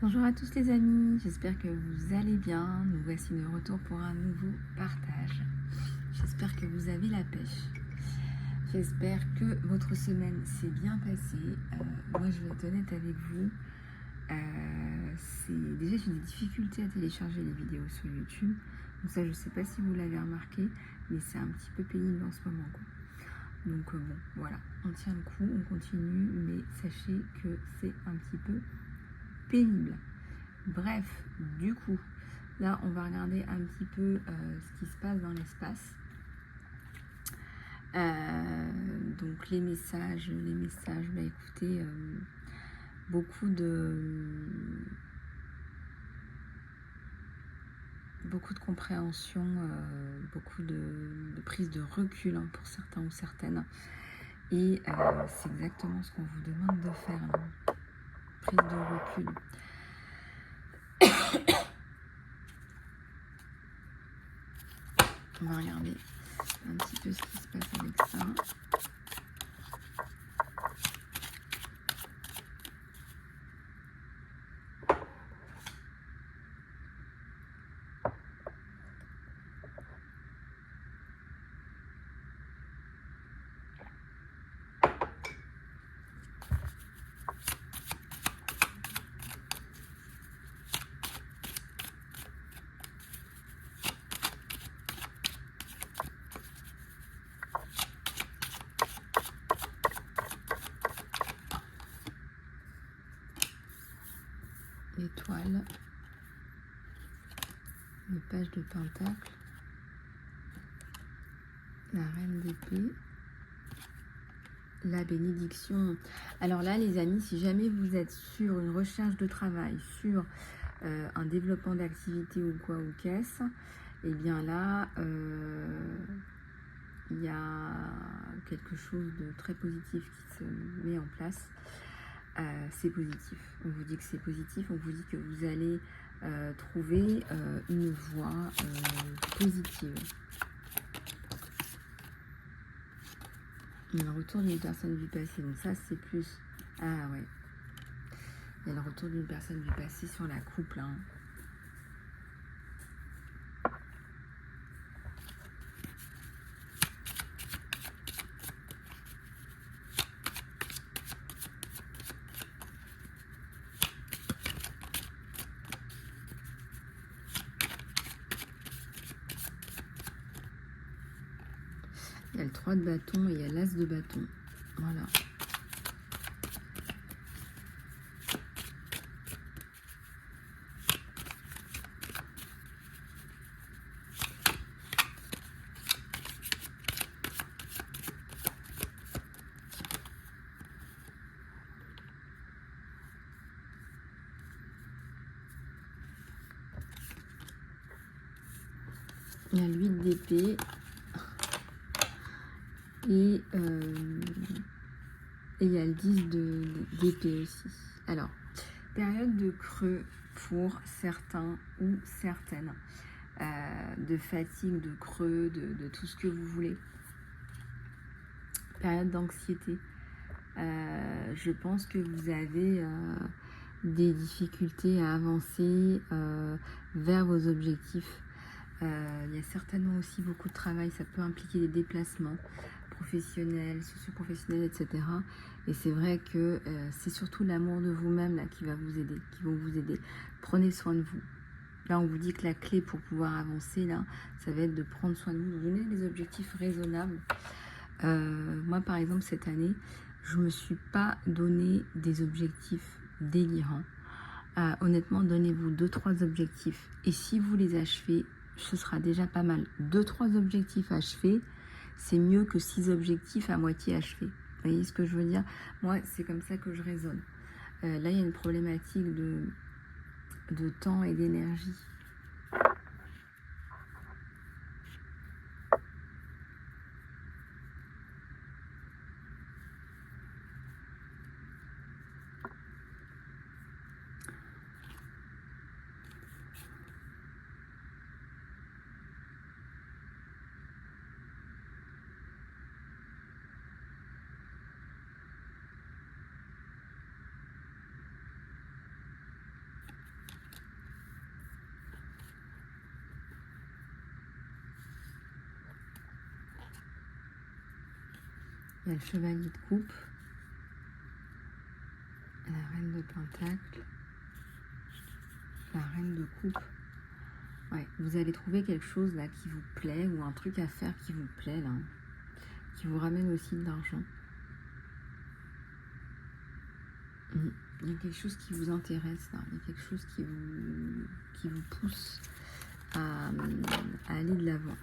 Bonjour à tous les amis, j'espère que vous allez bien. Nous voici de retour pour un nouveau partage. J'espère que vous avez la pêche. J'espère que votre semaine s'est bien passée. Moi je vais être honnête avec vous. Déjà j'ai des difficultés à télécharger les vidéos sur YouTube. Donc ça je ne sais pas si vous l'avez remarqué, mais c'est un petit peu pénible en ce moment, quoi. Donc bon, voilà, on tient le coup, on continue, mais sachez que c'est un petit peu pénible. Bref, du coup, là, on va regarder un petit peu ce qui se passe dans l'espace. Donc, les messages, bah écoutez, beaucoup de compréhension, beaucoup de prise de recul pour certains ou certaines. Et c'est exactement ce qu'on vous demande de faire, hein. Prise de recul. On va regarder un petit peu ce qui se passe avec ça. L'étoile, le page de pentacle, la reine d'épée, la bénédiction. Alors là les amis, si jamais vous êtes sur une recherche de travail, sur un développement d'activité ou quoi ou qu'est-ce, et bien là il y a quelque chose de très positif qui se met en place. C'est positif, on vous dit que c'est positif, on vous dit que vous allez trouver une voie positive. Il y a le retour d'une personne du passé, donc ça c'est plus... Ah ouais, il y a le retour d'une personne du passé sur la couple, hein. Il y a le 3 de bâton et il y a l'as de bâton. Voilà. Il y a l'8 d'épée et il y a le 10 d'épée aussi. Alors, période de creux pour certains ou certaines, de fatigue, de creux, de tout ce que vous voulez. Période d'anxiété. Je pense que vous avez des difficultés à avancer vers vos objectifs. Il y a certainement aussi beaucoup de travail, ça peut impliquer des déplacements professionnels, socio-professionnels, etc. Et c'est vrai que c'est surtout l'amour de vous-même là qui va vous aider, qui vont vous aider. Prenez soin de vous. Là, on vous dit que la clé pour pouvoir avancer, là, ça va être de prendre soin de vous, de donner des objectifs raisonnables. Moi, par exemple, cette année, je ne me suis pas donné des objectifs délirants. Honnêtement, donnez-vous 2-3 objectifs. Et si vous les achevez, ce sera déjà pas mal. 2-3 objectifs achevés, c'est mieux que 6 objectifs à moitié achevés. Vous voyez ce que je veux dire? Moi, c'est comme ça que je raisonne. Là, il y a une problématique de temps et d'énergie. Il y a le chevalier de coupe, la reine de pentacle, la reine de coupe. Ouais, vous allez trouver quelque chose là qui vous plaît ou un truc à faire qui vous plaît là, qui vous ramène aussi de l'argent. Il y a quelque chose qui vous intéresse là, il y a quelque chose qui vous pousse à aller de l'avant.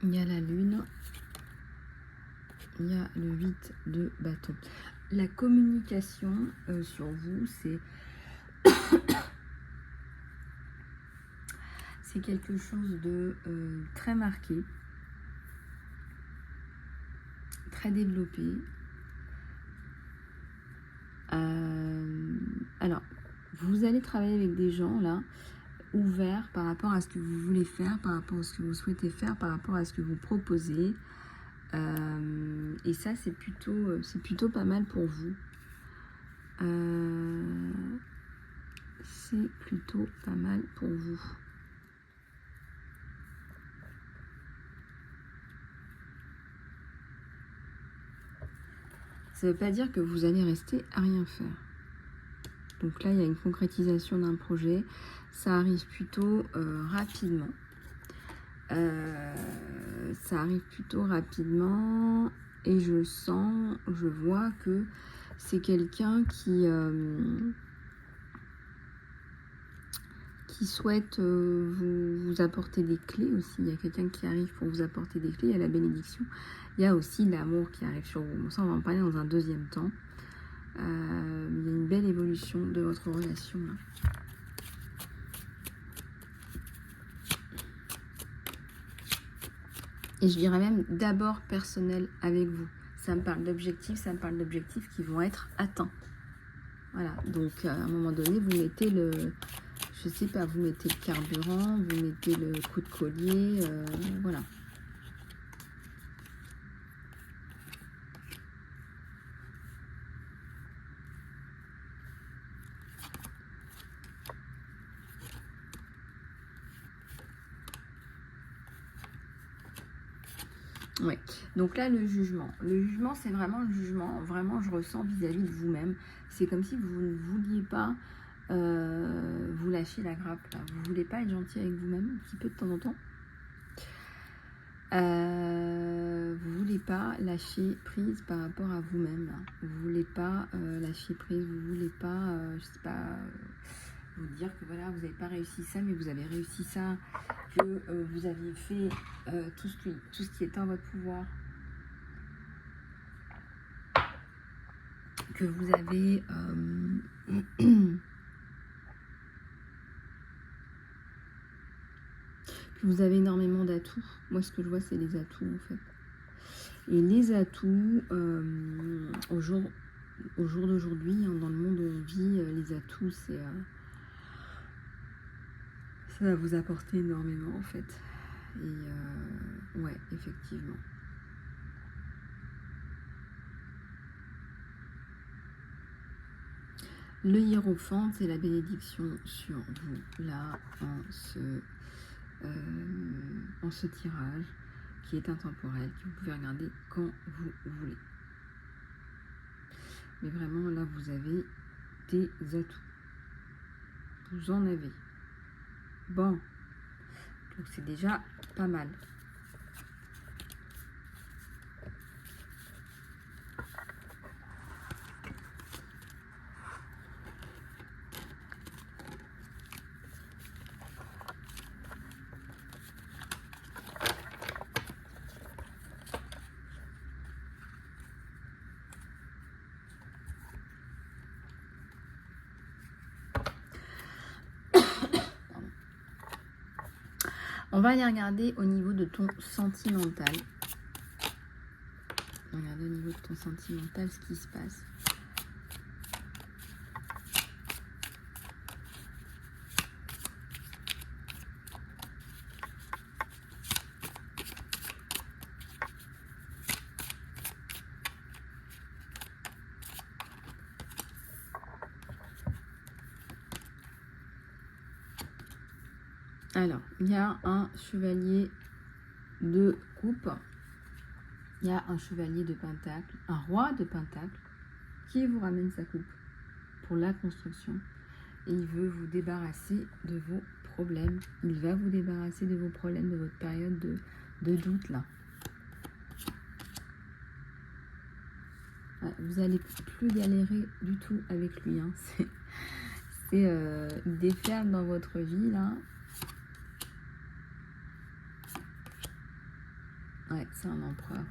Il y a la lune, il y a le 8 de bâton. La communication sur vous, c'est quelque chose de très marqué, très développé. Alors, vous allez travailler avec des gens là, ouverts par rapport à ce que vous voulez faire, par rapport à ce que vous souhaitez faire, par rapport à ce que vous proposez. Et ça, c'est plutôt pas mal pour vous. C'est plutôt pas mal pour vous. Ça ne veut pas dire que vous allez rester à rien faire. Donc là, il y a une concrétisation d'un projet. Ça arrive plutôt rapidement. Ça arrive plutôt rapidement. Et je vois que c'est quelqu'un qui souhaite vous apporter des clés aussi. Il y a quelqu'un qui arrive pour vous apporter des clés. Il y a la bénédiction. Il y a aussi l'amour qui arrive sur vous. Bon, ça, on va en parler dans un deuxième temps. Il y a une belle évolution de votre relation là. Et je dirais même d'abord personnel avec vous. Ça me parle d'objectifs, qui vont être atteints. Voilà, donc à un moment donné, vous mettez je sais pas, vous mettez le carburant, vous mettez le coup de collier, voilà. Ouais, donc là, le jugement. Le jugement, c'est vraiment le jugement. Vraiment, je ressens vis-à-vis de vous-même. C'est comme si vous ne vouliez pas vous lâcher la grappe. Là. Vous ne voulez pas être gentil avec vous-même, un petit peu de temps en temps. Vous ne voulez pas lâcher prise par rapport à vous-même. Vous ne voulez pas lâcher prise. Vous ne voulez pas, je sais pas, vous dire que voilà, vous n'avez pas réussi ça, mais vous avez réussi ça, que vous aviez fait tout ce qui est en votre pouvoir, que vous avez que vous avez énormément d'atouts. Moi, ce que je vois, c'est les atouts en fait. Et les atouts au jour d'aujourd'hui, hein, dans le monde où on vit, les atouts, ça va vous apporter énormément en fait. Et ouais, effectivement. Le hiérophante, c'est la bénédiction sur vous, là, en ce tirage, qui est intemporel, que vous pouvez regarder quand vous voulez. Mais vraiment, là, vous avez des atouts. Vous en avez. Bon. Donc, c'est déjà pas mal. On va aller regarder au niveau de ton sentimental. On va regarder au niveau de ton sentimental ce qui se passe. Alors, il y a un chevalier de coupe, il y a un chevalier de pentacle, un roi de pentacle qui vous ramène sa coupe pour la construction. Et il veut vous débarrasser de vos problèmes. Il va vous débarrasser de vos problèmes, de votre période de doute là. Ouais, vous n'allez plus galérer du tout avec lui. Hein. Il déferle dans votre vie là. Ouais, c'est un empereur.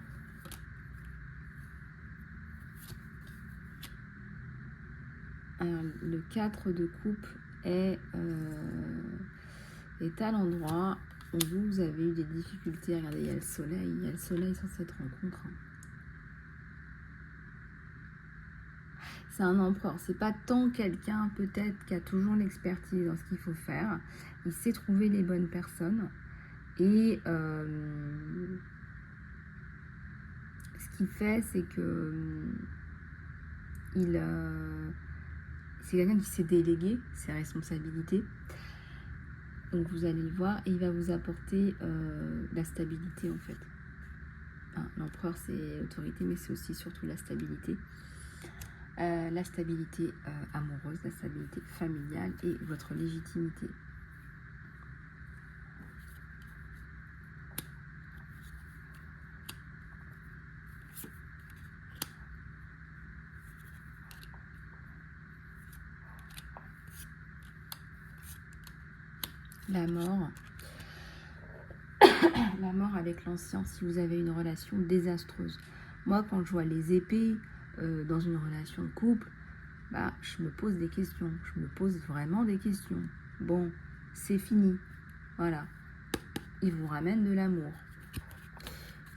Alors, le 4 de coupe est à l'endroit où vous avez eu des difficultés. Regardez, il y a le soleil sur cette rencontre. C'est un empereur. C'est pas tant quelqu'un peut-être qui a toujours l'expertise dans ce qu'il faut faire. Il sait trouver les bonnes personnes. Et ce qu'il fait, c'est que c'est quelqu'un qui sait déléguer ses responsabilités. Donc vous allez le voir et il va vous apporter la stabilité en fait. Enfin, l'empereur c'est l'autorité mais c'est aussi surtout la stabilité. La stabilité amoureuse, la stabilité familiale et votre légitimité. La mort. La mort avec l'ancien, si vous avez une relation désastreuse. Moi, quand je vois les épées dans une relation de couple, bah, je me pose des questions. Je me pose vraiment des questions. Bon, c'est fini. Voilà. Il vous ramène de l'amour.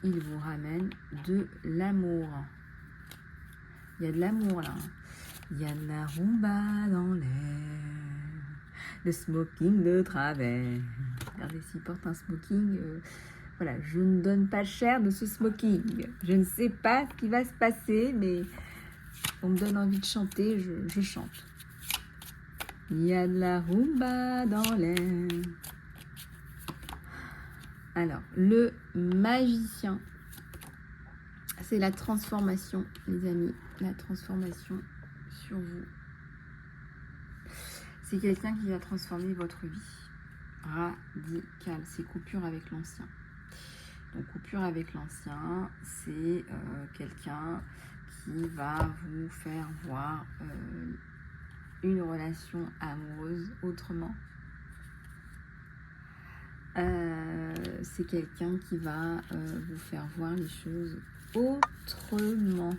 Il vous ramène de l'amour. Il y a de l'amour là. Il y a de la rumba dans l'air. Le smoking de travers. Regardez, s'il porte un smoking, voilà, je ne donne pas cher de ce smoking. Je ne sais pas ce qui va se passer, mais on me donne envie de chanter, je chante. Il y a de la rumba dans l'air. Alors, le magicien, c'est la transformation, les amis, la transformation sur vous. C'est quelqu'un qui va transformer votre vie. Radical, c'est coupure avec l'ancien. Donc coupure avec l'ancien, c'est quelqu'un qui va vous faire voir une relation amoureuse autrement. C'est quelqu'un qui va vous faire voir les choses autrement.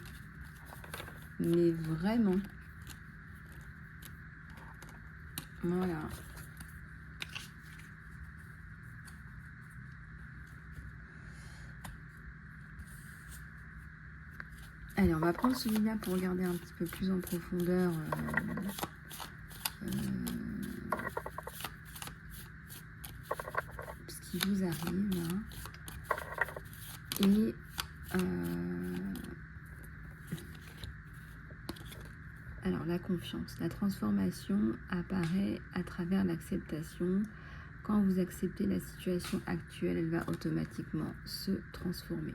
Mais vraiment. Voilà. Allez, on va prendre celui-là pour regarder un petit peu plus en profondeur ce qui vous arrive là. Et alors la confiance, la transformation apparaît à travers l'acceptation. Quand vous acceptez la situation actuelle, elle va automatiquement se transformer.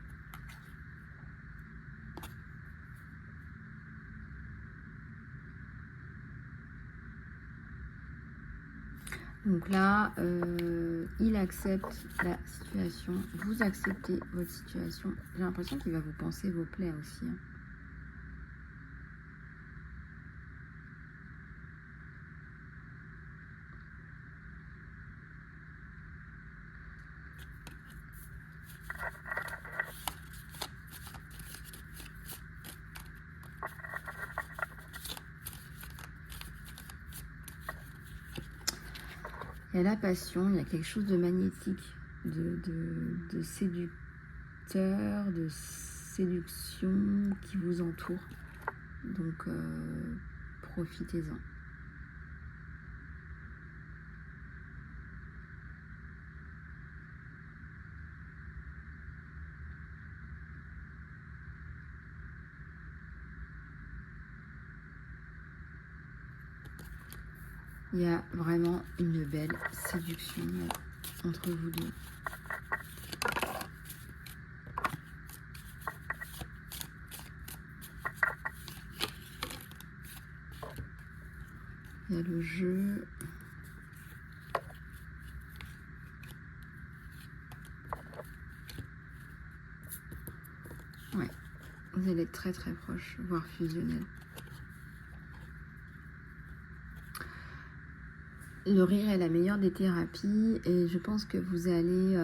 Donc là, il accepte la situation, vous acceptez votre situation. J'ai l'impression qu'il va vous penser vos plaies aussi. Hein. Il y a la passion, il y a quelque chose de magnétique de séducteurs, de séduction qui vous entourent. Donc, profitez-en. Il y a vraiment une belle séduction entre vous deux. Il y a le jeu. Ouais, vous allez être très très proche, voire fusionnel. Le rire est la meilleure des thérapies et je pense que vous allez,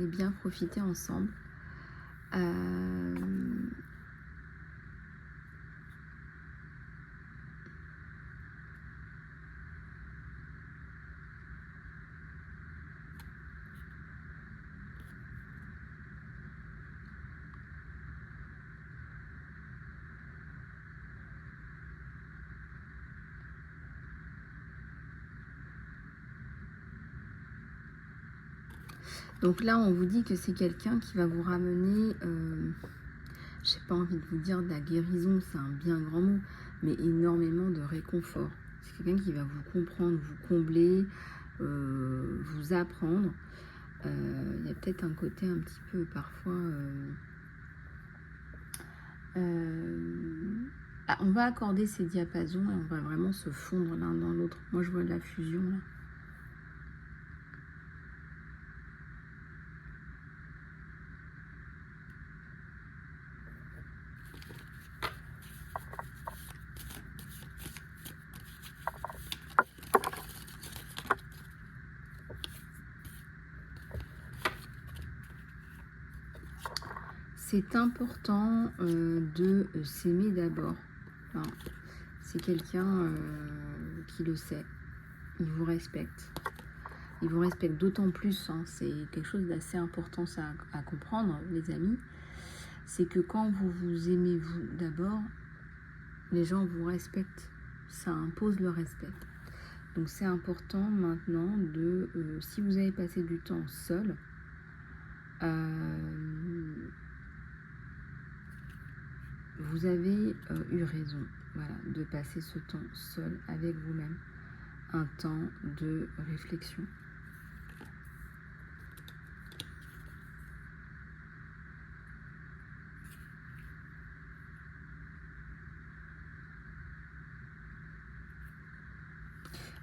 bien profiter ensemble. Donc là, on vous dit que c'est quelqu'un qui va vous ramener, j'ai pas envie de vous dire de la guérison, c'est un bien grand mot, mais énormément de réconfort. C'est quelqu'un qui va vous comprendre, vous combler, vous apprendre. Il y a peut-être un côté un petit peu parfois... on va accorder ces diapasons et on va vraiment se fondre l'un dans l'autre. Moi, je vois de la fusion là. C'est important de s'aimer d'abord. Enfin, c'est quelqu'un qui le sait. Il vous respecte. Il vous respecte d'autant plus. Hein, c'est quelque chose d'assez important ça, à comprendre, les amis. C'est que quand vous vous aimez vous d'abord, les gens vous respectent. Ça impose le respect. Donc c'est important maintenant de, si vous avez passé du temps seul, vous avez eu raison, voilà, de passer ce temps seul avec vous-même, un temps de réflexion.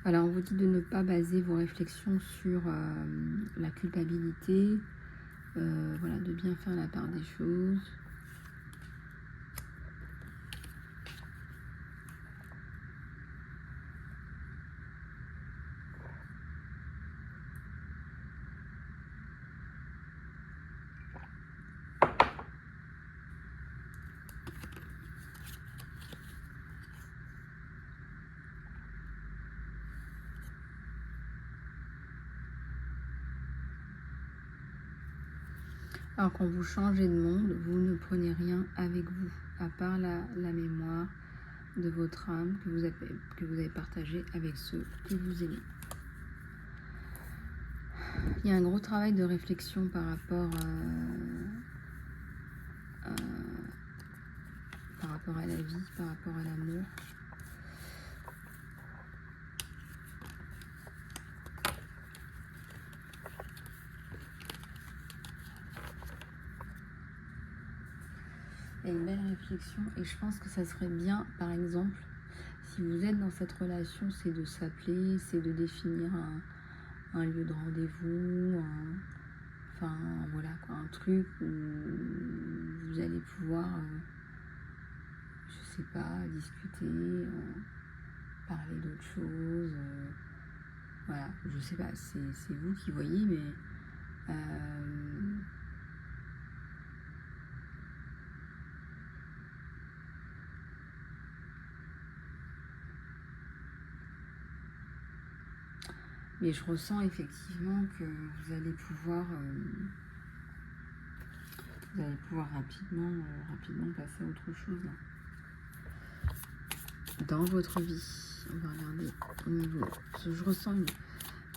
Alors on vous dit de ne pas baser vos réflexions sur la culpabilité, voilà, de bien faire la part des choses. Alors quand vous changez de monde, vous ne prenez rien avec vous, à part la mémoire de votre âme que vous avez partagée avec ceux que vous aimez. Il y a un gros travail de réflexion par rapport à la vie, par rapport à l'amour. Il y a une belle réflexion et je pense que ça serait bien, par exemple, si vous êtes dans cette relation, c'est de s'appeler, c'est de définir un lieu de rendez-vous, enfin voilà quoi, un truc où vous allez pouvoir, je sais pas, discuter, parler d'autre chose, voilà, je sais pas, c'est vous qui voyez, mais Mais je ressens effectivement que vous allez pouvoir rapidement passer à autre chose là. Dans votre vie, on va regarder au niveau. Je ressens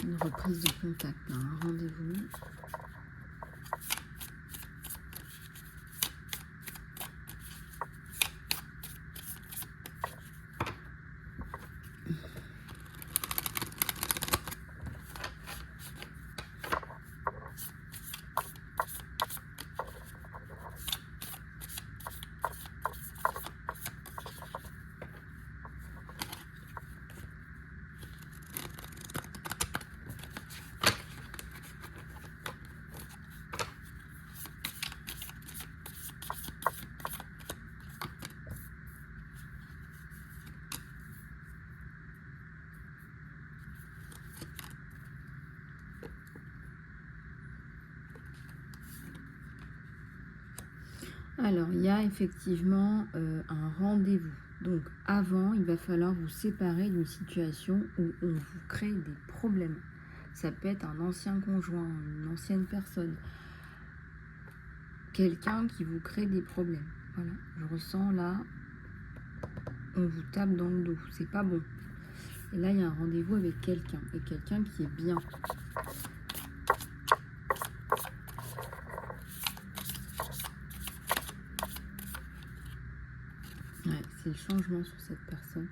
une reprise de contact, là, un rendez-vous. Alors, il y a effectivement un rendez-vous. Donc, avant, il va falloir vous séparer d'une situation où on vous crée des problèmes. Ça peut être un ancien conjoint, une ancienne personne, quelqu'un qui vous crée des problèmes. Voilà, je ressens là, on vous tape dans le dos, c'est pas bon. Et là, il y a un rendez-vous avec quelqu'un, et quelqu'un qui est bien. Ouais, c'est le changement sur cette personne.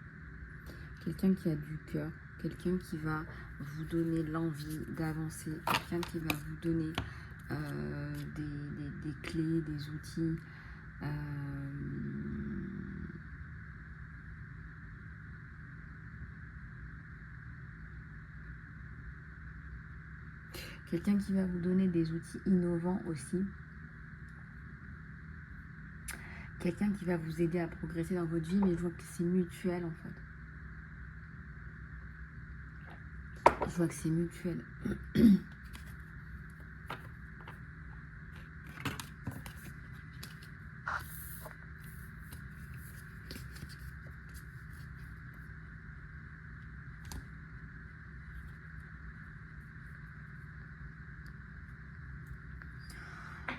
Quelqu'un qui a du cœur, quelqu'un qui va vous donner l'envie d'avancer, quelqu'un qui va vous donner des clés, des outils. Quelqu'un qui va vous donner des outils innovants aussi. Quelqu'un qui va vous aider à progresser dans votre vie, mais je vois que c'est mutuel en fait. Je vois que c'est mutuel.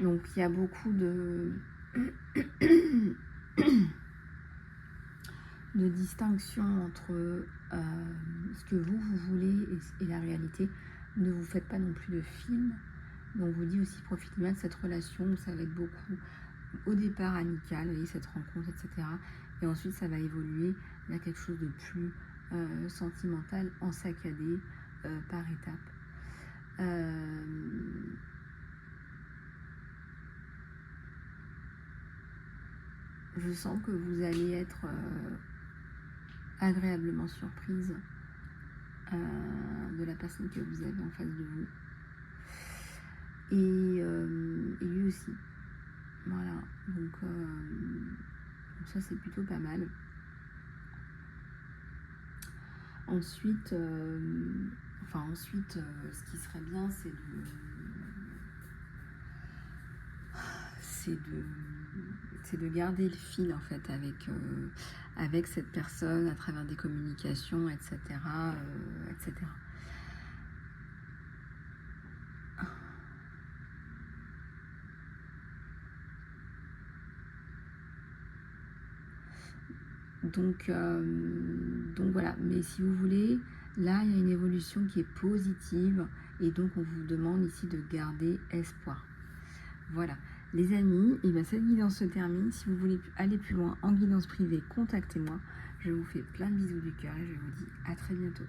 Donc il y a beaucoup de distinction entre ce que vous voulez et la réalité. Ne vous faites pas non plus de film. Donc vous dit aussi profitez bien de cette relation où ça va être beaucoup au départ amical, vous voyez, cette rencontre, etc. Et ensuite ça va évoluer vers quelque chose de plus sentimental, en saccadé, par étapes. Je sens que vous allez être agréablement surprise de la personne que vous avez en face de vous. Et lui aussi. Voilà. Donc ça c'est plutôt pas mal. Ensuite, ce qui serait bien, c'est de garder le fil en fait avec cette personne à travers des communications, etc. etc. Donc voilà, mais si vous voulez, là il y a une évolution qui est positive et donc on vous demande ici de garder espoir. Voilà, les amis, et bien cette guidance se termine. Si vous voulez aller plus loin en guidance privée, contactez-moi. Je vous fais plein de bisous du cœur et je vous dis à très bientôt.